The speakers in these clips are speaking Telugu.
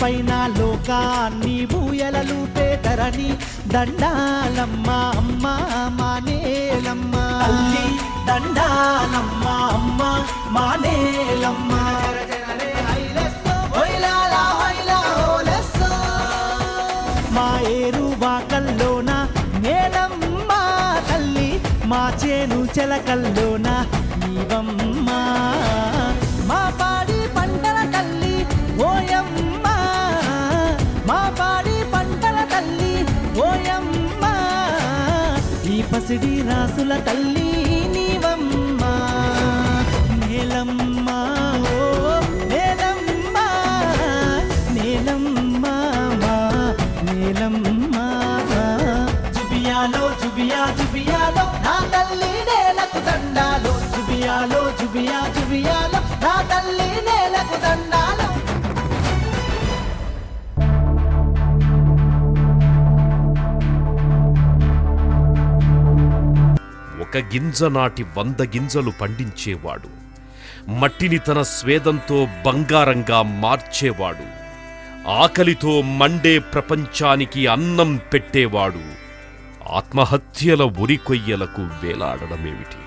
పైన లోకాన్ని ఊయలలూపే ధరణి దండాలమ్మ అమ్మ మానేలమ్మ తల్లి దండాలమ్మ అమ్మ మానేలమ్మ మా ఏరువాకల్లోన నేలమ్మ తల్లి మా చేను చెలకల్లోన నీవమ్మ మా పాడి పంటల తల్లి ఓయమ్మ మా పాడి పంటల తల్లి ఓయమ్మ ఈ పసిడి రాసుల తల్లి నీవమ్మ నేలమ్మ ఓ నేలమ్మ నేలమ్మ నేలమ్మ జుబియాలో జుబియా జుబియాలో నా తల్లి నేలకు దండాలో జుబియాలో జుబియా జుబియాలో నా తల్లి నేలకు దండాలో ఒక గింజ నాటి 100 గింజలు పండించేవాడు, మట్టిని తన స్వేదంతో బంగారంగా మార్చేవాడు, ఆకలితో మండే ప్రపంచానికి అన్నం పెట్టేవాడు ఆత్మహత్యల ఉరికొయ్యలకు వేలాడడమేమిటి?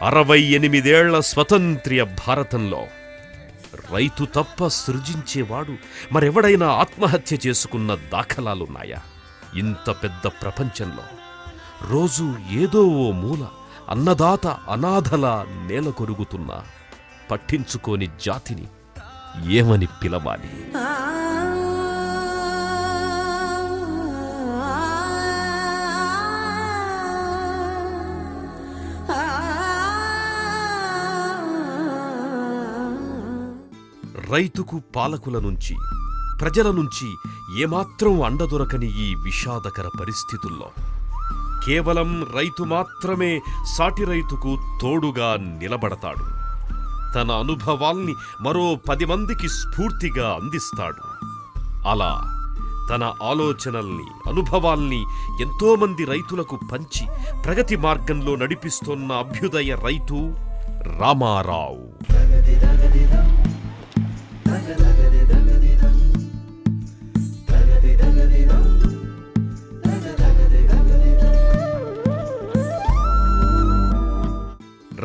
68 ఏళ్ల స్వతంత్ర్య భారతంలో రైతు తప్ప సృజించేవాడు మరెవడైనా ఆత్మహత్య చేసుకున్న దాఖలాలున్నాయా? ఇంత పెద్ద ప్రపంచంలో రోజు ఏదో ఓ మూల అన్నదాత అనాథల నేల కొరుగుతున్నా పట్టించుకోని జాతిని ఏమని పిలవాలి? రైతుకు పాలకుల నుంచి ప్రజల నుంచి ఏమాత్రం అండదొరకని ఈ విషాదకర పరిస్థితుల్లో కేవలం రైతు మాత్రమే సాటి రైతుకు తోడుగా నిలబడతాడు. తన అనుభవాల్ని మరో 10 మందికి స్ఫూర్తిగా అందిస్తాడు. అలా తన ఆలోచనల్ని అనుభవాల్ని ఎంతోమంది రైతులకు పంచి ప్రగతి మార్గంలో నడిపిస్తోన్న అభ్యుదయ రైతు రామారావు.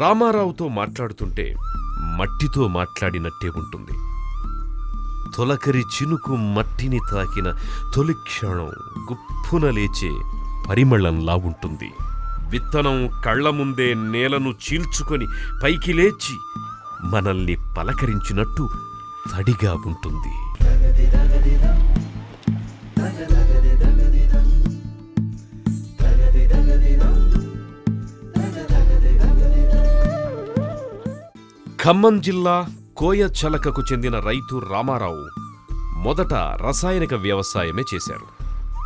రామారావుతో మాట్లాడుతుంటే మట్టితో మాట్లాడినట్టే ఉంటుంది. తొలకరి చినుకు మట్టిని తాకిన తొలి క్షణం గుప్పున లేచే పరిమళంలా ఉంటుంది. విత్తనం కళ్ల ముందే నేలను చీల్చుకొని పైకి లేచి మనల్ని పలకరించినట్టు తడిగా ఉంటుంది. ఖమ్మం జిల్లా కోయచలకకు చెందిన రైతు రామారావు మొదట రసాయనిక వ్యవసాయమే చేశారు.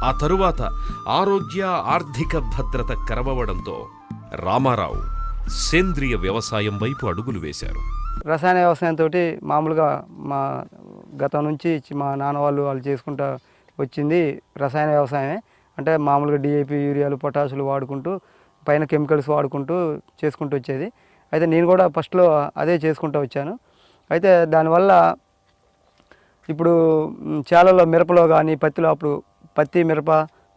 ఆ తరువాత ఆరోగ్య ఆర్థిక భద్రత కరవడంతో రామారావు సేంద్రియ వ్యవసాయం వైపు అడుగులు వేశారు. రసాయన వ్యవసాయంతో మామూలుగా మా గతం నుంచి మా నాన్న వాళ్ళు చేసుకుంటూ వచ్చింది రసాయన వ్యవసాయమే. అంటే మామూలుగా డిఏపి యూరియాలు పొటాషులు వాడుకుంటూ పైన కెమికల్స్ వాడుకుంటూ చేసుకుంటూ వచ్చేది. అయితే నేను కూడా ఫస్ట్లో అదే చేసుకుంటూ వచ్చాను. అయితే దానివల్ల ఇప్పుడు చేలలో మిరపలో కానీ పత్తిలో అప్పుడు పత్తి మిరప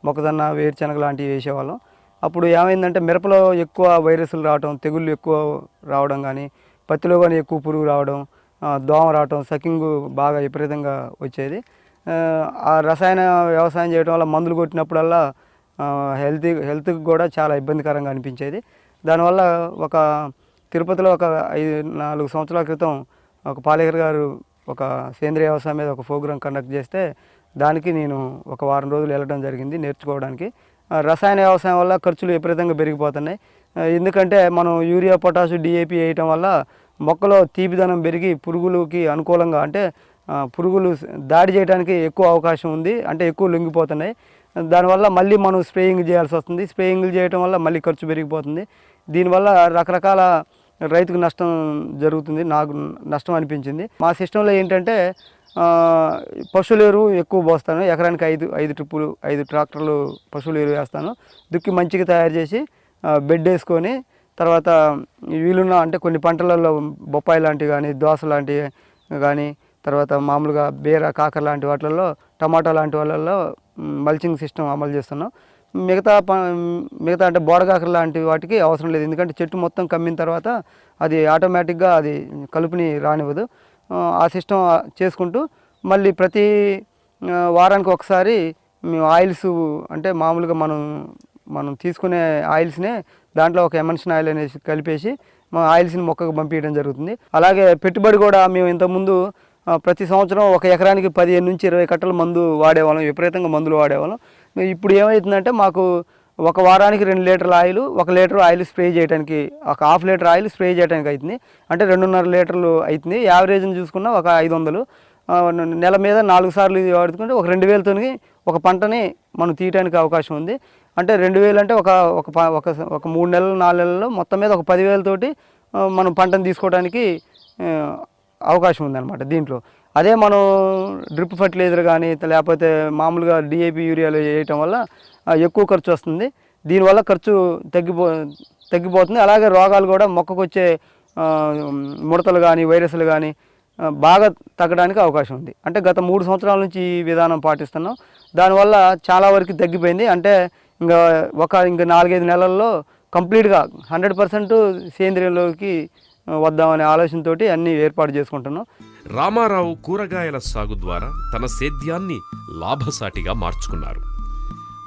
మొక్కజొన్న వేరుశనగ లాంటివి వేసేవాళ్ళం. అప్పుడు ఏమైందంటే మిరపలో ఎక్కువ వైరస్లు రావడం, తెగుళ్ళు ఎక్కువ రావడం, కానీ పత్తిలో కానీ ఎక్కువ పురుగు రావడం, దోమ రావడం, సకింగ్ బాగా విపరీతంగా వచ్చేది. ఆ రసాయన వ్యవసాయం చేయడం వల్ల మందులు కొట్టినప్పుడల్లా హెల్త్కి కూడా చాలా ఇబ్బందికరంగా అనిపించేది. దానివల్ల ఒక తిరుపతిలో ఒక 4 సంవత్సరాల క్రితం ఒక పాలేకర్ గారు ఒక సేంద్రియ వ్యవసాయం మీద ఒక ప్రోగ్రాం కండక్ట్ చేస్తే దానికి నేను ఒక వారం రోజులు వెళ్ళడం జరిగింది నేర్చుకోవడానికి. రసాయన వ్యవసాయం వల్ల ఖర్చులు విపరీతంగా పెరిగిపోతున్నాయి. ఎందుకంటే మనం యూరియా పొటాషు డిఏపి వేయటం వల్ల మొక్కలో తీపిదనం పెరిగి పురుగులకి అనుకూలంగా, అంటే పురుగులు దాడి చేయడానికి ఎక్కువ అవకాశం ఉంది, అంటే ఎక్కువ లొంగిపోతున్నాయి. దానివల్ల మళ్ళీ మనం స్ప్రేయింగ్ చేయాల్సి వస్తుంది. స్ప్రేయింగ్లు చేయటం వల్ల మళ్ళీ ఖర్చు పెరిగిపోతుంది. దీనివల్ల రకరకాల రైతుకు నష్టం జరుగుతుంది. నాకు నష్టం అనిపించింది. మా సిస్టంలో ఏంటంటే పశువుల ఎరువు ఎక్కువ పోస్తాను. ఎకరానికి 5 ట్రిప్పులు 5 ట్రాక్టర్లు పశువుల ఎరువు వేస్తాను. దుక్కి మంచిగా తయారు చేసి బెడ్ వేసుకొని తర్వాత వీలున్న అంటే కొన్ని పంటలలో బొప్పాయి లాంటివి కానీ దోస లాంటివి కానీ తర్వాత మామూలుగా బీర కాకర లాంటి వాటిల్లో టమాటా లాంటి వాళ్ళల్లో మల్చింగ్ సిస్టమ్ అమలు చేస్తున్నాం. మిగతా అంటే బోడకాకర లాంటి వాటికి అవసరం లేదు, ఎందుకంటే చెట్టు మొత్తం కమ్మిన తర్వాత అది ఆటోమేటిక్గా అది కలుపుని రానివ్వదు. ఆ సిస్టమ్ చేసుకుంటూ మళ్ళీ ప్రతి వారానికి ఒకసారి మేము ఆయిల్స్ అంటే మామూలుగా మనం తీసుకునే ఆయిల్స్నే దాంట్లో ఒక ఎమన్షన్ ఆయిల్ అనేసి కలిపేసి మా ఆయిల్స్ని మొక్కకు పంపించడం జరుగుతుంది. అలాగే పెట్టుబడి కూడా మేము ఇంతకుముందు ప్రతి సంవత్సరం ఒక ఎకరానికి 15 నుంచి 20 కట్టల మందు వాడేవాళ్ళం, విపరీతంగా మందులు వాడేవాళ్ళం. ఇప్పుడు ఏమవుతుందంటే మాకు ఒక వారానికి 2 లీటర్ల ఆయిల్, 1 లీటర్ ఆయిల్ స్ప్రే చేయడానికి, ఒక హాఫ్ లీటర్ ఆయిల్ స్ప్రే చేయడానికి అవుతుంది. అంటే 2.5 లీటర్లు అవుతుంది. యావరేజ్ని చూసుకున్నా ఒక 500. నెల మీద 4 సార్లు ఇది వాడుకుంటే ఒక 2000తో ఒక పంటని మనం తీయడానికి అవకాశం ఉంది. అంటే 2000 అంటే ఒక 3 నెలలు 4 నెలల్లో మొత్తం మీద ఒక 10,000 తోటి మనం పంటను తీసుకోవడానికి అవకాశం ఉందన్నమాట దీంట్లో. అదే మనం డ్రిప్ ఫర్టిలైజర్ కానీ లేకపోతే మామూలుగా డిఏపి యూరియాలు వేయటం వల్ల ఎక్కువ ఖర్చు వస్తుంది. దీనివల్ల ఖర్చు తగ్గిపోతుంది. అలాగే రోగాలు కూడా మొక్కకు వచ్చే ముడతలు కానీ వైరస్లు కానీ బాగా తగ్గడానికి అవకాశం ఉంది. అంటే గత 3 సంవత్సరాల నుంచి ఈ విధానం పాటిస్తున్నాం. దానివల్ల చాలా వరకు తగ్గిపోయింది. అంటే ఇంకా 4-5 నెలల్లో కంప్లీట్గా 100% సేంద్రియంలోకి వద్దామనే ఆలోచనతో అన్నీ ఏర్పాటు చేసుకుంటున్నాం. రామారావు కూరగాయల సాగు ద్వారా తన సేద్యాన్ని లాభసాటిగా మార్చుకున్నారు.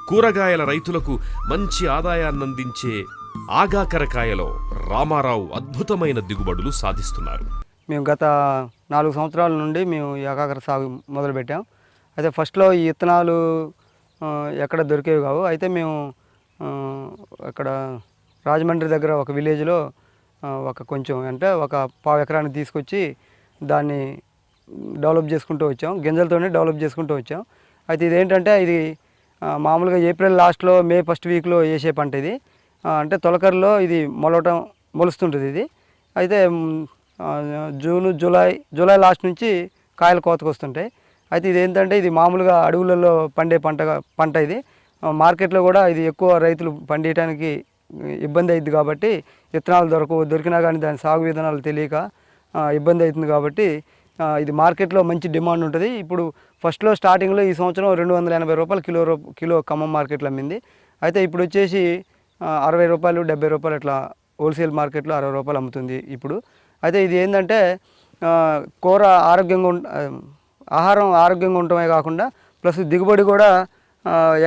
కూరగాయల రైతులకు మంచి ఆదాయాన్నందించే ఆగాకరకాయలో రామారావు అద్భుతమైన దిగుబడులు సాధిస్తున్నారు. మేము గత 4 సంవత్సరాల నుండి మేము ఈ ఆగాకర సాగు మొదలుపెట్టాం. అయితే ఫస్ట్లో ఈ విత్తనాలు ఎక్కడ దొరికేవి కావు. అయితే మేము అక్కడ రాజమండ్రి దగ్గర ఒక విలేజ్లో కొంచెం అంటే ఒక 1/4 ఎకరాన్ని తీసుకొచ్చి దాన్ని డెవలప్ చేసుకుంటూ వచ్చాం. గింజలతోనే డెవలప్ చేసుకుంటూ వచ్చాం. అయితే ఇదేంటంటే ఇది మామూలుగా ఏప్రిల్ లాస్ట్లో మే ఫస్ట్ వీక్లో వేసే పంట ఇది. అంటే తొలకరిలో ఇది మొలుస్తుంటుంది ఇది. అయితే జూన్ జూలై లాస్ట్ నుంచి కాయలు కోతకు వస్తుంటాయి. అయితే ఇది ఏంటంటే ఇది మామూలుగా అడవులలో పండే పంట ఇది. మార్కెట్లో కూడా ఇది ఎక్కువ రైతులు పండించడానికి ఇబ్బంది అవుతుంది కాబట్టి విత్తనాలు దొరికినా కానీ దాని సాగు విధానాలు తెలియక ఇబ్బంది అవుతుంది కాబట్టి ఇది మార్కెట్లో మంచి డిమాండ్ ఉంటుంది. ఇప్పుడు ఫస్ట్లో స్టార్టింగ్లో ఈ సంవత్సరం 280 రూపాయలు కిలో ఖమ్మం మార్కెట్లో అమ్మింది. అయితే ఇప్పుడు వచ్చేసి 60 రూపాయలు 70 రూపాయలు అట్లా హోల్సేల్ మార్కెట్లో 60 రూపాయలు అమ్ముతుంది ఇప్పుడు. అయితే ఇది ఏంటంటే కూర ఆహారం ఆరోగ్యంగా ఉండటమే కాకుండా ప్లస్ దిగుబడి కూడా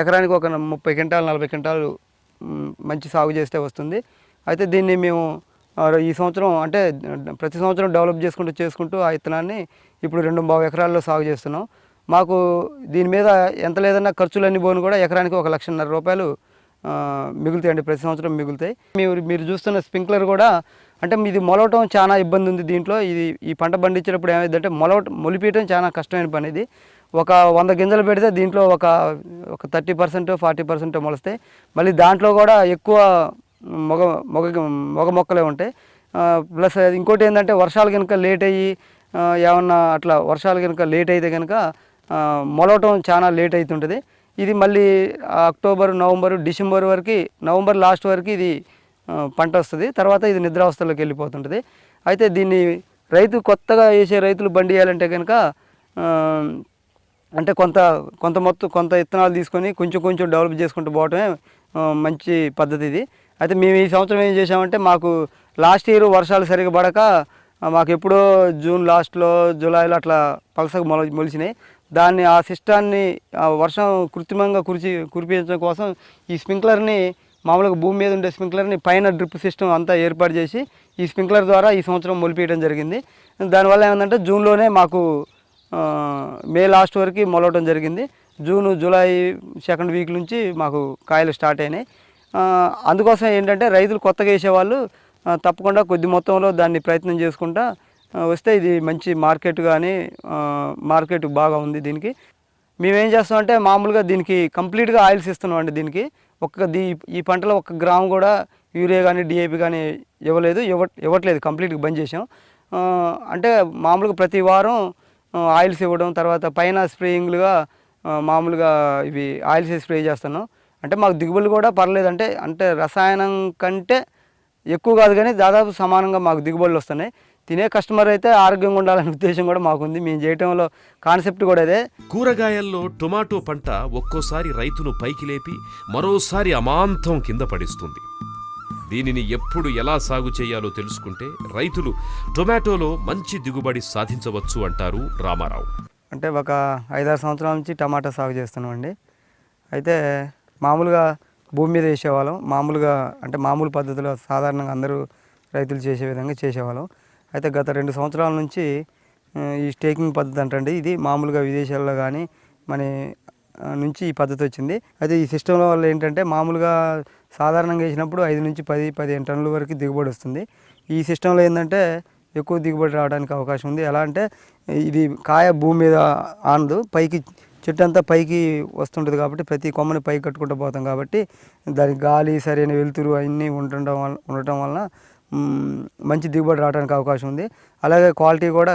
ఎకరానికి ఒక 30 క్వింటాలు 40 క్వింటాలు మంచి సాగు చేస్తే వస్తుంది. అయితే దీన్ని మేము ఈ సంవత్సరం అంటే ప్రతి సంవత్సరం డెవలప్ చేసుకుంటూ ఆ విత్తనాన్ని ఇప్పుడు 2.5 ఎకరాల్లో సాగు చేస్తున్నాం. మాకు దీని మీద ఎంత లేదన్నా ఖర్చులన్నీ పోను కూడా ఎకరానికి 1,50,000 రూపాయలు మిగులుతాయండి, ప్రతి సంవత్సరం మిగులుతాయి. మీరు చూస్తున్న స్ప్రింక్లర్ కూడా అంటే ఇది మొలవటం చాలా ఇబ్బంది ఉంది దీంట్లో. ఈ పంట పండించేటప్పుడు ఏమైందంటే మొలిపీయటం చాలా కష్టమైన పని. ఇది ఒక 100 గింజలు పెడితే దీంట్లో ఒక 30% 40% మొలుస్తాయి. మళ్ళీ దాంట్లో కూడా ఎక్కువ మొగ మొక్కలే ఉంటాయి. ప్లస్ ఇంకోటి ఏంటంటే వర్షాలు కనుక లేట్ అయ్యి ఏమన్నా అట్లా వర్షాలు కనుక లేట్ అయితే కనుక మొలవటం చాలా లేట్ అవుతుంటుంది. ఇది మళ్ళీ అక్టోబర్ నవంబర్ డిసెంబర్ వరకు, నవంబర్ లాస్ట్ వరకు ఇది పంట వస్తుంది. తర్వాత ఇది నిద్రావస్థలోకి వెళ్ళిపోతుంటుంది. అయితే దీన్ని కొత్తగా వేసే రైతులు బండి వేయాలంటే కనుక అంటే కొంత విత్తనాలు తీసుకొని కొంచెం డెవలప్ చేసుకుంటూ పోవటమే మంచి పద్ధతి ఇది. అయితే మేము ఈ సంవత్సరం ఏం చేసామంటే మాకు లాస్ట్ ఇయర్ వర్షాలు సరిగా పడక మాకు ఎప్పుడో జూన్ లాస్ట్లో జూలైలో అట్లా పలసగా మొలిచినాయి. ఆ సిస్టాన్ని వర్షం కృత్రిమంగా కురిపించడం కోసం ఈ స్ప్రింక్లర్ని మామూలుగా భూమి మీద ఉండే స్ప్రింక్లర్ని పైన డ్రిప్ సిస్టమ్ అంతా ఏర్పాటు చేసి ఈ స్ప్రింక్లర్ ద్వారా ఈ సంవత్సరం మొలిపించడం జరిగింది. దానివల్ల ఏమందంటే జూన్లోనే మాకు మే లాస్ట్ వరకు మొలవటం జరిగింది. జూలై 2nd వీక్ నుంచి మాకు కాయలు స్టార్ట్ అయినాయి. అందుకోసం ఏంటంటే రైతులు కొత్తగా వేసేవాళ్ళు తప్పకుండా కొద్ది మొత్తంలో దాన్ని ప్రయత్నం చేసుకుంటా వస్తే ఇది మంచి మార్కెట్ బాగా ఉంది. దీనికి మేమేం చేస్తామంటే మామూలుగా దీనికి కంప్లీట్గా ఆయిల్స్ ఇస్తున్నాం అండి. దీనికి ఈ పంటలో 1 గ్రాము కూడా యూరియా కానీ డిఏపి కానీ ఇవ్వట్లేదు, కంప్లీట్గా బంద్ చేసాం. అంటే మామూలుగా ప్రతి వారం ఆయిల్స్ ఇవ్వడం, తర్వాత పైన స్ప్రేయింగ్లుగా మామూలుగా ఇవి ఆయిల్స్ స్ప్రే చేస్తున్నాం. అంటే మాకు దిగుబడులు కూడా పర్లేదు. అంటే రసాయనం కంటే ఎక్కువ కాదు కానీ దాదాపు సమానంగా మాకు దిగుబడులు వస్తున్నాయి. తినే కస్టమర్ అయితే ఆరోగ్యంగా ఉండాలనే ఉద్దేశం కూడా మాకుంది. మేము చేయటంలో కాన్సెప్ట్ కూడా అదే. కూరగాయల్లో టొమాటో పంట ఒక్కోసారి రైతును పైకి లేపి మరోసారి అమాంతం కింద పడిస్తుంది. దీనిని ఎప్పుడు ఎలా సాగు చేయాలో తెలుసుకుంటే రైతులు టొమాటోలో మంచి దిగుబడి సాధించవచ్చు అంటారు రామారావు. అంటే ఒక 5-6 సంవత్సరాల నుంచి టమాటా సాగు చేస్తున్నామండి. అయితే మామూలుగా భూమి మీద వేసేవాళ్ళం, మామూలుగా అంటే మామూలు పద్ధతిలో సాధారణంగా అందరూ రైతులు చేసే విధంగా చేసేవాళ్ళం. అయితే గత 2 సంవత్సరాల నుంచి ఈ స్టేకింగ్ పద్ధతి అంటండి, ఇది మామూలుగా విదేశాల్లో కానీ మన నుంచి ఈ పద్ధతి వచ్చింది. అయితే ఈ సిస్టంలో వల్ల ఏంటంటే మామూలుగా సాధారణంగా వేసినప్పుడు 5 నుంచి 10-15 టన్నుల వరకు దిగుబడి వస్తుంది. ఈ సిస్టంలో ఏంటంటే ఎక్కువ దిగుబడి రావడానికి అవకాశం ఉంది. ఎలా అంటే ఇది కాయ భూమి మీద ఆనదు, పైకి చెట్టు అంతా పైకి వస్తుంటుంది కాబట్టి ప్రతి కొమ్మని పైకి కట్టుకుంటూ పోతాం కాబట్టి దానికి గాలి సరైన వెలుతురు అన్నీ ఉండటం వలన మంచి దిగుబడి రావడానికి అవకాశం ఉంది. అలాగే క్వాలిటీ కూడా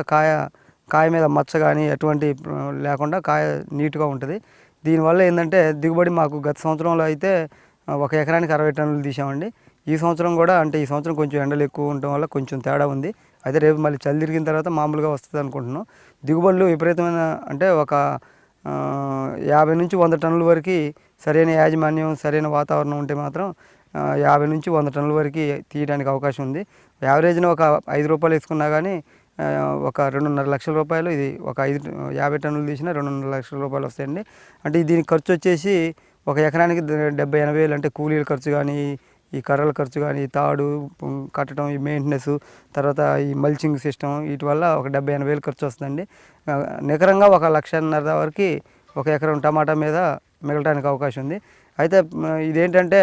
కాయ మీద మచ్చ కానీ ఎటువంటి లేకుండా కాయ నీట్గా ఉంటుంది. దీనివల్ల ఏంటంటే దిగుబడి మాకు గత సంవత్సరంలో అయితే 1 ఎకరానికి 60 టన్నులు తీసామండి. ఈ సంవత్సరం కూడా అంటే ఈ సంవత్సరం కొంచెం ఎండలు ఎక్కువ ఉండటం వల్ల కొంచెం తేడా ఉంది. అయితే రేపు మళ్ళీ చలి తిరిగిన తర్వాత మామూలుగా వస్తుంది అనుకుంటున్నాం. దిగుబడులు విపరీతమైన అంటే ఒక 50 నుంచి 100 టన్నుల వరకు సరైన యాజమాన్యం సరైన వాతావరణం ఉంటే మాత్రం 50 నుంచి 100 టన్నుల వరకు తీయడానికి అవకాశం ఉంది. యావరేజ్న ఒక 5 రూపాయలు వేసుకున్నా కానీ ఒక 2.5 లక్షల రూపాయలు, ఇది ఒక 50 టన్నులు తీసినా 2.5 లక్షల రూపాయలు వస్తాయండి. అంటే దీనికి ఖర్చు వచ్చేసి 1 ఎకరానికి 70-80 వేలు. అంటే కూలీల ఖర్చు కానీ, ఈ కర్రల ఖర్చు కానీ, తాడు కట్టడం, ఈ మెయింటెనెన్స్, తర్వాత ఈ మల్చింగ్ సిస్టమ్, వీటి వల్ల ఒక 70-80 వేలు ఖర్చు వస్తుందండి. నికరంగా 1.5 లక్షల వరకు 1 ఎకరం టమాటా మీద మిగలడానికి అవకాశం ఉంది. అయితే ఇదేంటంటే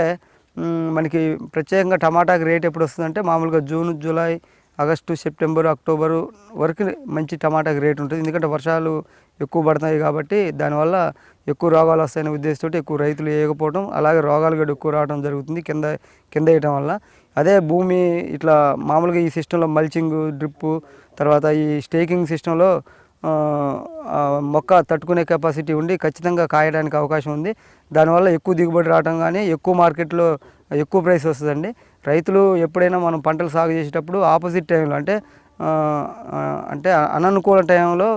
మనకి ప్రత్యేకంగా టమాటాకి రేట్ ఎప్పుడు వస్తుందంటే మామూలుగా June, July, August, September, October వరకు మంచి టమాటాకి రేట్ ఉంటుంది. ఎందుకంటే వర్షాలు ఎక్కువ పడతాయి కాబట్టి దానివల్ల ఎక్కువ రోగాలు వస్తాయనే ఉద్దేశంతో ఎక్కువ రైతులు వేయకపోవడం, అలాగే రోగాలు కూడా ఎక్కువ రావడం జరుగుతుంది కింద వేయటం వల్ల. అదే భూమి ఇట్లా మామూలుగా ఈ సిస్టంలో మల్చింగ్, డ్రిప్పు, తర్వాత ఈ స్టేకింగ్ సిస్టంలో మొక్క తట్టుకునే కెపాసిటీ ఉండి ఖచ్చితంగా కాయడానికి అవకాశం ఉంది. దానివల్ల ఎక్కువ దిగుబడి రావడం కానీ ఎక్కువ మార్కెట్లో ఎక్కువ ప్రైస్ వస్తుందండి. రైతులు ఎప్పుడైనా మనం పంటలు సాగు చేసేటప్పుడు ఆపోజిట్ టైంలో అంటే అననుకూల టైంలో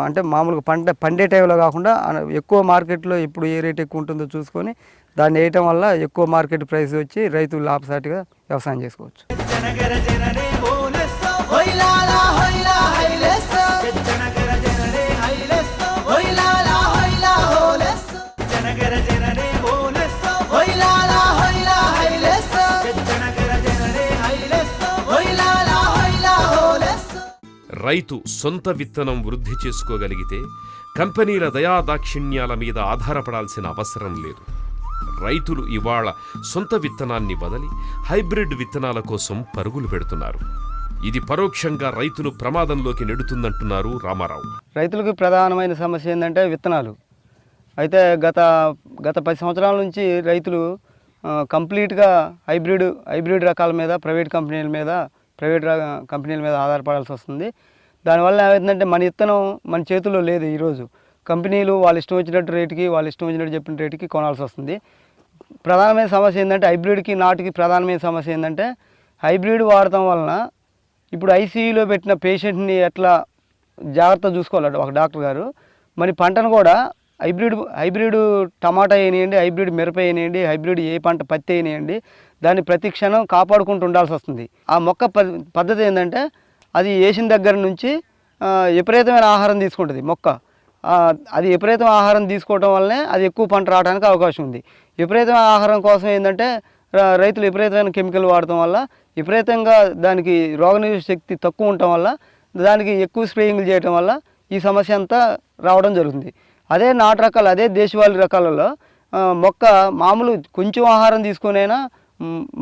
అంటే మామూలుగా పండే టైంలో కాకుండా ఎక్కువ మార్కెట్లో ఎప్పుడు ఏ రేట్ ఎక్కువ ఉంటుందో చూసుకొని దాన్ని వేయటం వల్ల ఎక్కువ మార్కెట్ ప్రైస్ వచ్చి రైతులు లాభసాటిగా వ్యవసాయం చేసుకోవచ్చు. రైతు సొంత విత్తనం వృద్ధి చేసుకోగలిగితే కంపెనీల దయాదాక్షిణ్యాల మీద ఆధారపడాల్సిన అవసరం లేదు. రైతులు ఇవాళ సొంత విత్తనాన్ని వదిలి హైబ్రిడ్ విత్తనాల కోసం పరుగులు పెడుతున్నారు. ఇది పరోక్షంగా రైతులు ప్రమాదంలోకి నెడుతుందంటున్నారు రామారావు. రైతులకు ప్రధానమైన సమస్య ఏంటంటే విత్తనాలు. అయితే గత 10 సంవత్సరాల నుంచి రైతులు కంప్లీట్గా హైబ్రిడ్ రకాల మీద ప్రైవేట్ కంపెనీల మీద ఆధారపడాల్సి వస్తుంది. దానివల్ల ఏమవుతుందంటే మన విత్తనం మన చేతుల్లో లేదు. ఈరోజు కంపెనీలు వాళ్ళు ఇష్టం వచ్చినట్టు రేటుకి, వాళ్ళు ఇష్టం వచ్చినట్టు చెప్పిన రేటుకి కొనాల్సి వస్తుంది. ప్రధానమైన సమస్య ఏంటంటే హైబ్రిడ్కి నాటుకి ప్రధానమైన సమస్య ఏంటంటే హైబ్రిడ్ వాడటం వలన ఇప్పుడు ఐసీయూలో పెట్టిన పేషెంట్ని ఎట్లా జాగ్రత్త చూసుకోవాలి ఒక డాక్టర్ గారు, మరి పంటను కూడా హైబ్రిడ్ టమాటా వేయనియండి, హైబ్రిడ్ మిరప వేయనియండి, హైబ్రిడ్ ఏ పంట పత్తి వేయనియండి, దాన్ని ప్రతి క్షణం కాపాడుకుంటూ ఉండాల్సి వస్తుంది. ఆ మొక్క పద్ధతి ఏంటంటే అది వేసిన దగ్గర నుంచి విపరీతమైన ఆహారం తీసుకుంటుంది మొక్క. అది విపరీతమైన ఆహారం తీసుకోవడం వల్లనే అది ఎక్కువ పంట రావడానికి అవకాశం ఉంది. విపరీతమైన ఆహారం కోసం ఏంటంటే రైతులు విపరీతమైన కెమికల్ వాడటం వల్ల విపరీతంగా దానికి రోగనిరోధక శక్తి తక్కువ ఉండటం వల్ల దానికి ఎక్కువ స్ప్రేయింగ్లు చేయడం వల్ల ఈ సమస్య అంతా రావడం జరుగుతుంది. అదే నాటు రకాలు, అదే దేశవాళీ రకాలలో మొక్క మామూలు కొంచెం ఆహారం తీసుకునైనా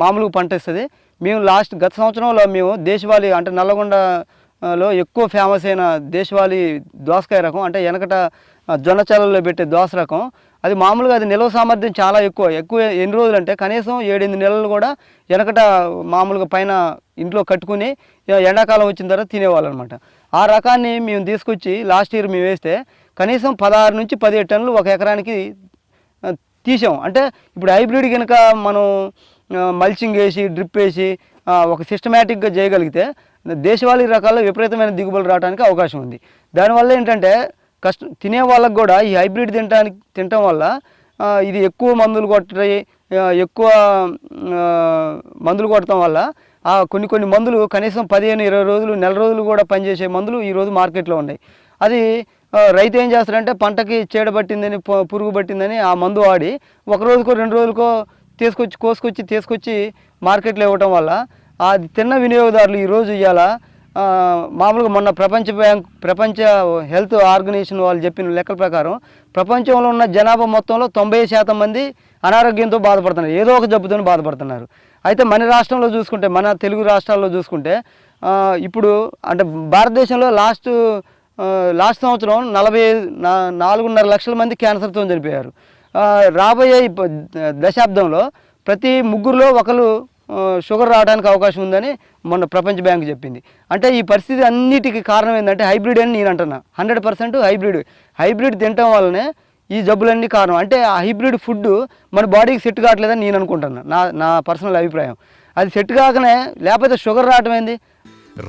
మామూలుగా పంట ఇస్తుంది. మేము గత సంవత్సరంలో మేము దేశవాళీ అంటే నల్లగొండలో ఎక్కువ ఫేమస్ అయిన దేశవాళీ దోసకాయ రకం, అంటే వెనకట జొన్న చాలల్లో పెట్టే దోస రకం, అది మామూలుగా అది నిల్వ సామర్థ్యం చాలా ఎక్కువ ఎన్ని రోజులు అంటే కనీసం 7-8 నెలలు కూడా వెనకట మామూలుగా పైన ఇంట్లో కట్టుకుని ఎండాకాలం వచ్చిన తర్వాత తినేవాళ్ళు అనమాట. ఆ రకాన్ని మేము తీసుకొచ్చి లాస్ట్ ఇయర్ మేము వేస్తే కనీసం 16 నుంచి 17 టన్నులు 1 ఎకరానికి తీసాం. అంటే ఇప్పుడు హైబ్రిడ్ కనుక మనం మల్చింగ్ వేసి డ్రిప్ వేసి ఒక సిస్టమేటిక్గా చేయగలిగితే దేశవాళీ రకాల్లో విపరీతమైన దిగుబడులు రావడానికి అవకాశం ఉంది. దానివల్ల ఏంటంటే తినే వాళ్ళకు కూడా ఈ హైబ్రిడ్ తినటం వల్ల ఇది ఎక్కువ మందులు కొట్టాయి, ఎక్కువ మందులు కొట్టడం వల్ల కొన్ని మందులు కనీసం 15-20 రోజులు నెల రోజులు కూడా పనిచేసే మందులు ఈరోజు మార్కెట్లో ఉన్నాయి. అది రైతు ఏం చేస్తారంటే పంటకి చీడ పట్టిందని పురుగు పట్టిందని ఆ మందు వాడి ఒక రోజుకో 2 రోజులకో తీసుకొచ్చి మార్కెట్లో ఇవ్వటం వల్ల అది తిన్న వినియోగదారులు ఈరోజు ఇవాళ మామూలుగా మొన్న ప్రపంచ హెల్త్ ఆర్గనైజేషన్ వాళ్ళు చెప్పిన లెక్కల ప్రకారం ప్రపంచంలో ఉన్న జనాభా మొత్తంలో 90% మంది అనారోగ్యంతో బాధపడుతున్నారు, ఏదో ఒక జబ్బుతో బాధపడుతున్నారు. అయితే మన రాష్ట్రంలో చూసుకుంటే, మన తెలుగు రాష్ట్రాల్లో చూసుకుంటే ఇప్పుడు అంటే భారతదేశంలో లాస్ట్ సంవత్సరం 4.5 లక్షల మంది క్యాన్సర్తో చనిపోయారు. రాబోయే దశాబ్దంలో ప్రతి ముగ్గురులో ఒకరు షుగర్ రావడానికి అవకాశం ఉందని మొన్న ప్రపంచ బ్యాంకు చెప్పింది. అంటే ఈ పరిస్థితి అన్నిటికీ కారణం ఏంటంటే హైబ్రిడ్ అని నేను అంటున్నా. 100% హైబ్రిడ్ తినటం వల్లనే ఈ జబ్బులన్నీ కారణం. అంటే ఆ హైబ్రిడ్ ఫుడ్ మన బాడీకి సెట్ కావట్లేదని నేను అనుకుంటున్నా, నా పర్సనల్ అభిప్రాయం. అది సెట్ కాకనే లేకపోతే షుగర్ రావటం ఏంది.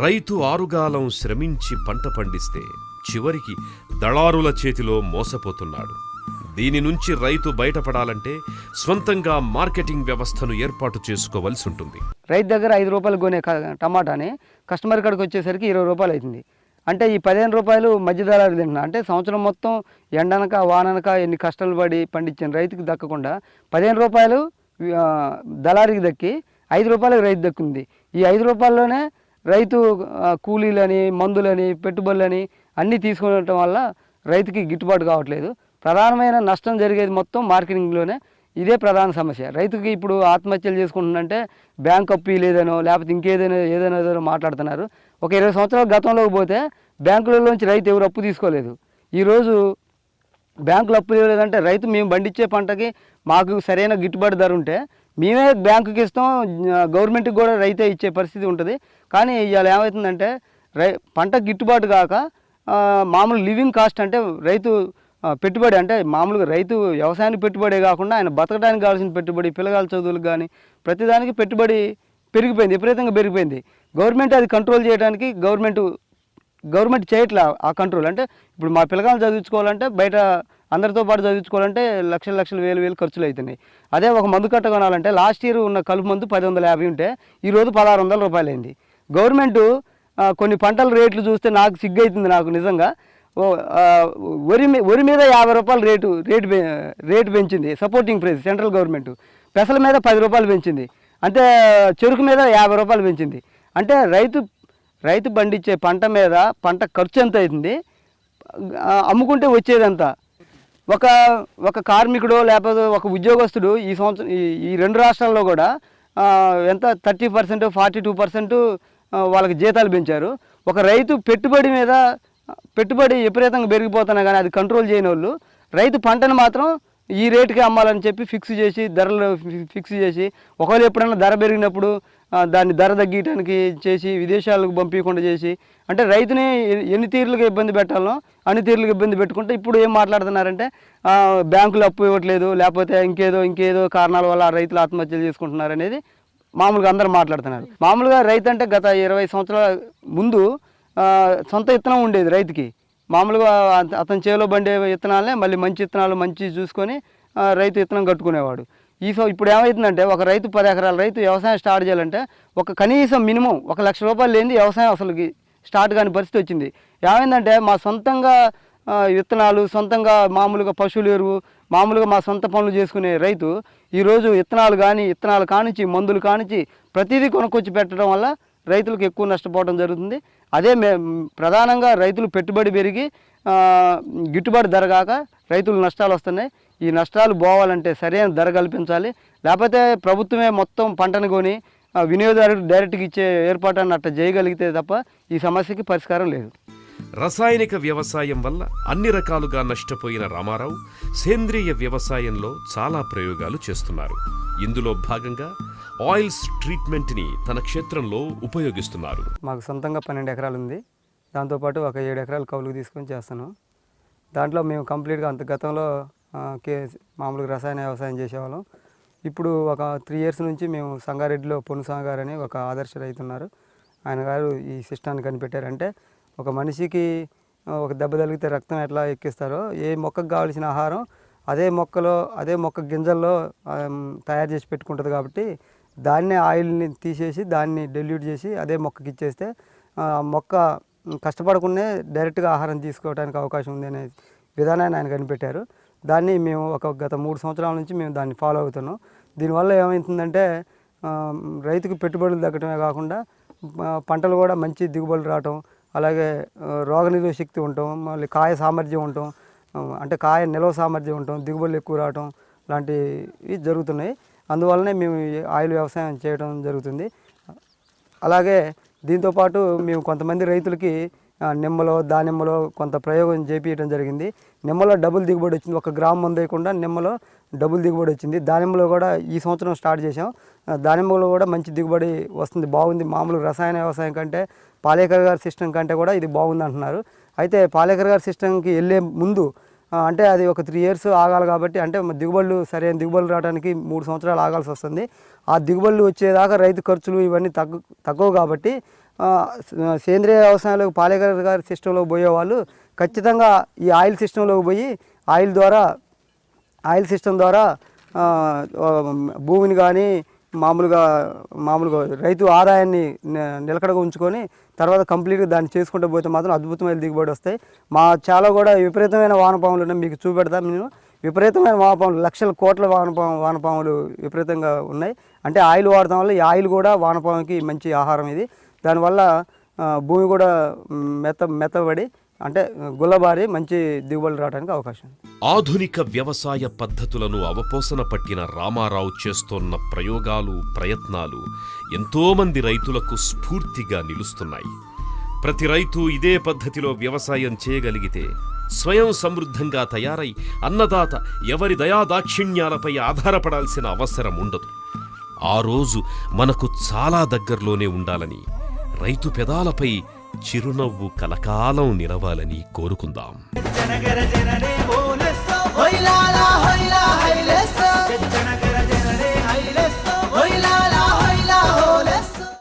రైతు ఆరుగాలం శ్రమించి పంట పండిస్తే చివరికి దళారుల చేతిలో మోసపోతున్నాడు. దీని నుంచి రైతు బయటపడాలంటే స్వంతంగా మార్కెటింగ్ వ్యవస్థను ఏర్పాటు చేసుకోవాల్సి ఉంటుంది. రైతు దగ్గర 5 రూపాయలు కొనే టమాటాని కస్టమర్ కాడికి వచ్చేసరికి 20 రూపాయలు అవుతుంది. అంటే ఈ 15 రూపాయలు మధ్య దళారు తింటున్నా. అంటే సంవత్సరం మొత్తం ఎండనక వాననక ఎన్ని కష్టాలు పడి పండించిన రైతుకి దక్కకుండా 15 రూపాయలు దళారికి దక్కి 5 రూపాయలకు రైతు దక్కింది. ఈ 5 రూపాయల్లోనే రైతు కూలీలని, మందులని, పెట్టుబడులని అన్నీ తీసుకోవడం వల్ల రైతుకి గిట్టుబాటు కావట్లేదు. ప్రధానమైన నష్టం జరిగేది మొత్తం మార్కెటింగ్లోనే. ఇదే ప్రధాన సమస్య. రైతుకి ఇప్పుడు ఆత్మహత్యలు చేసుకుంటుందంటే బ్యాంక్ అప్పు లేదనో లేకపోతే ఏదైనా మాట్లాడుతున్నారు. ఒక 20 సంవత్సరాల గతంలోకి పోతే బ్యాంకులలోంచి రైతు ఎవరు అప్పు తీసుకోలేదు. ఈరోజు బ్యాంకులు అప్పు లేదంటే రైతు మేము పండించే పంటకి మాకు సరైన గిట్టుబాటు ధర ఉంటే మేమే బ్యాంకుకి ఇస్తాం, గవర్నమెంట్కి కూడా రైతే ఇచ్చే పరిస్థితి ఉంటుంది. కానీ ఇవాళ ఏమవుతుందంటే పంట గిట్టుబాటు కాక మామూలు లివింగ్ కాస్ట్ అంటే రైతు పెట్టుబడి, అంటే మామూలుగా రైతు వ్యవసాయానికి పెట్టుబడే కాకుండా ఆయన బతకడానికి కావాల్సిన పెట్టుబడి, పిల్లగాల చదువులకు కానీ ప్రతిదానికి పెట్టుబడి పెరిగిపోయింది, విపరీతంగా పెరిగిపోయింది. గవర్నమెంట్ అది కంట్రోల్ చేయడానికి గవర్నమెంట్ చేయట్లా ఆ కంట్రోల్. అంటే ఇప్పుడు మా పిల్లగాలను చదివించుకోవాలంటే బయట అందరితో పాటు చదివించుకోవాలంటే లక్షలు వేలు ఖర్చులు అవుతున్నాయి. అదే ఒక మందు కట్ట కొనాలంటే లాస్ట్ ఇయర్ ఉన్న కలుపు మందు 1050 ఉంటే ఈరోజు 1600 రూపాయలు అయింది. గవర్నమెంట్ కొన్ని పంటల రేట్లు చూస్తే నాకు సిగ్గు అవుతుంది. నాకు నిజంగా వరి మీద 50 రూపాయలు రేటు పెంచింది, సపోర్టింగ్ ప్రైస్ సెంట్రల్ గవర్నమెంట్. పెసల మీద 10 రూపాయలు పెంచింది. అంటే చెరుకు మీద 50 రూపాయలు పెంచింది. అంటే రైతు పండించే పంట మీద పంట ఖర్చు ఎంత అవుతుంది, అమ్ముకుంటే వచ్చేదంతా. ఒక కార్మికుడు లేకపోతే ఒక ఉద్యోగస్తుడు ఈ సంవత్సరం ఈ 2 రాష్ట్రాల్లో కూడా ఎంత 30%, 42% వాళ్ళకి జీతాలు పెంచారు. ఒక రైతు పెట్టుబడి విపరీతంగా పెరిగిపోతున్నా కానీ అది కంట్రోల్ చేయని వాళ్ళు రైతు పంటను మాత్రం ఈ రేటుకి అమ్మాలని చెప్పి ధరలు ఫిక్స్ చేసి ఒకవేళ ఎప్పుడైనా ధర పెరిగినప్పుడు దాన్ని ధర తగ్గించడానికి చేసి విదేశాలకు పంపించకుండా చేసి, అంటే రైతుని ఎన్ని తీరులుగా ఇబ్బంది పెట్టాలనో అన్ని తీరులుగా ఇబ్బంది పెట్టుకుంటే ఇప్పుడు ఏం మాట్లాడుతున్నారంటే బ్యాంకులు అప్పు ఇవ్వట్లేదు, లేకపోతే ఇంకేదో కారణాల వల్ల రైతులు ఆత్మహత్యలు చేసుకుంటున్నారు అనేది మామూలుగా అందరూ మాట్లాడుతున్నారు. మామూలుగా రైతు అంటే గత 20 సంవత్సరాల ముందు సొంత విత్తనం ఉండేది రైతుకి. మామూలుగా అతని చేలో పండే విత్తనాలనే మళ్ళీ మంచి విత్తనాలు మంచి చూసుకొని రైతు విత్తనం కట్టుకునేవాడు. ఇప్పుడు ఏమవుతుందంటే ఒక రైతు 10 ఎకరాల రైతు వ్యవసాయం స్టార్ట్ చేయాలంటే కనీసం మినిమం 1 లక్ష రూపాయలు లేనిది వ్యవసాయం అసలుకి స్టార్ట్ కాని పరిస్థితి వచ్చింది. ఏమైందంటే మా సొంతంగా విత్తనాలు, సొంతంగా మామూలుగా పశువుల ఎరువు, మామూలుగా మా సొంత పనులు చేసుకునే రైతు ఈరోజు విత్తనాలు కానించి మందులు కానించి ప్రతిదీ కొనుక్కొచ్చి పెట్టడం వల్ల రైతులకు ఎక్కువ నష్టపోవడం జరుగుతుంది. అదే ప్రధానంగా రైతులు పెట్టుబడి పెరిగి గిట్టుబాటు ధర కాక రైతులు నష్టాలు వస్తున్నాయి. ఈ నష్టాలు పోవాలంటే సరైన ధర కల్పించాలి. లేకపోతే ప్రభుత్వమే మొత్తం పంటను కొని వినియోగదారుడు డైరెక్ట్గా ఇచ్చే ఏర్పాటుని అట్లా చేయగలిగితే తప్ప ఈ సమస్యకి పరిష్కారం లేదు. రసాయనిక వ్యవసాయం వల్ల అన్ని రకాలుగా నష్టపోయిన రామారావు సేంద్రియ వ్యవసాయంలో చాలా ప్రయోగాలు చేస్తున్నారు. ఇందులో భాగంగా ఆయిల్స్ ట్రీట్మెంట్ని తన క్షేత్రంలో ఉపయోగిస్తున్నారు. మాకు సొంతంగా 12 ఎకరాలు ఉంది. దాంతోపాటు ఒక 7 ఎకరాలు కౌలుకు తీసుకొని చేస్తాను. దాంట్లో మేము కంప్లీట్గా గతంలో మామూలుగా రసాయన వ్యవసాయం చేసేవాళ్ళం. ఇప్పుడు ఒక 3 ఇయర్స్ నుంచి మేము సంగారెడ్డిలో పొన్నుసామి గారు అని ఒక ఆదర్శ రైతు ఉన్నారు. ఆయన గారు ఈ సిస్టాన్ని కనిపెట్టారంటే ఒక మనిషికి ఒక దెబ్బ తగిలితే రక్తం ఎట్లా ఎక్కిస్తారో ఏ మొక్కకు కావాల్సిన ఆహారం అదే మొక్క గింజల్లో తయారు చేసి పెట్టుకుంటుంది. కాబట్టి దాన్నే ఆయిల్ని తీసేసి దాన్ని డెల్యూట్ చేసి అదే మొక్కకి ఇచ్చేస్తే మొక్క కష్టపడకుండా డైరెక్ట్గా ఆహారం తీసుకోవడానికి అవకాశం ఉంది అనే విధానాన్ని ఆయన కనిపెట్టారు. దాన్ని మేము గత 3 సంవత్సరాల నుంచి మేము దాన్ని ఫాలో అవుతున్నాం. దీనివల్ల ఏమవుతుందంటే రైతుకు పెట్టుబడులు తగ్గటమే కాకుండా పంటలు కూడా మంచి దిగుబడులు రావటం, అలాగే రోగనిరోధక శక్తి ఉండటం, మళ్ళీ కాయ సామర్థ్యం ఉండటం, అంటే కాయ నిల్వ సామర్థ్యం ఉండటం, దిగుబడులు ఎక్కువ రావటం లాంటివి జరుగుతున్నాయి. అందువల్లనే మేము ఆయిల్ వ్యవసాయం చేయడం జరుగుతుంది. అలాగే దీంతోపాటు మేము కొంతమంది రైతులకి నిమ్మలో దానిమ్మలో కొంత ప్రయోగం చేపించడం జరిగింది. నిమ్మలో డబుల్ దిగుబడి వచ్చింది. 1 గ్రాము మందు వేయకుండా నిమ్మలో డబుల్ దిగుబడి వచ్చింది. దానిమ్మలో కూడా ఈ సంవత్సరం స్టార్ట్ చేసాం. దానిమ్మలో కూడా మంచి దిగుబడి వస్తుంది, బాగుంది. మామూలు రసాయన వ్యవసాయం కంటే పాలేకర్ గారి సిస్టమ్ కంటే కూడా ఇది బాగుంది అంటున్నారు. అయితే పాలేకర్ గారి సిస్టమ్కి వెళ్ళే ముందు అంటే అది ఒక 3 ఇయర్స్ ఆగాలి. కాబట్టి అంటే సరైన దిగుబడులు రావడానికి 3 సంవత్సరాలు ఆగాల్సి వస్తుంది. ఆ దిగుబడులు వచ్చేదాకా రైతు ఖర్చులు ఇవన్నీ తక్కువ కాబట్టి సేంద్రియ వ్యవసాయంలో పాలేకర్ గారి సిస్టంలోకి పోయే వాళ్ళు ఖచ్చితంగా ఈ ఆయిల్ సిస్టంలోకి పోయి ఆయిల్ సిస్టమ్ ద్వారా భూమిని కానీ మామూలుగా రైతు ఆదాయాన్ని నిలకడగా ఉంచుకొని తర్వాత కంప్లీట్గా దాన్ని చేసుకుంటూ పోతే మాత్రం అద్భుతమైన దిగుబడి వస్తాయి. మా చాలా కూడా విపరీతమైన వానపాములు ఉన్నాయి, మీకు చూపెడతాం. నేను విపరీతమైన వానపాములు, లక్షల కోట్ల వానపాములు విపరీతంగా ఉన్నాయి. అంటే ఆయిల్ వాడటం వల్ల ఈ ఆయిల్ కూడా వానపాముకి మంచి ఆహారం. ఇది దానివల్ల భూమి కూడా మెత్తబడి అంటే గుల్లబారి మంచి దిగుబడులు రావడానికి అవకాశం ఉంది. ఆధునిక వ్యవసాయ పద్ధతులను అవపోసన పట్టిన రామారావు చేస్తోన్న ప్రయత్నాలు ఎంతోమంది రైతులకు స్ఫూర్తిగా నిలుస్తున్నాయి. ప్రతి రైతు ఇదే పద్ధతిలో వ్యవసాయం చేయగలిగితే స్వయం సమృద్ధంగా తయారై అన్నదాత ఎవరి దయాదాక్షిణ్యాలపై ఆధారపడాల్సిన అవసరం ఉండదు. ఆ రోజు మనకు చాలా దగ్గరలోనే ఉండాలని, రైతు పెదాలపై చిరునవ్వు కలకాలం నిలవాలని కోరుకుందాం. జనగర జననే ఓలెస్సో హొయిలాలా హొయిలా హైలెస్సో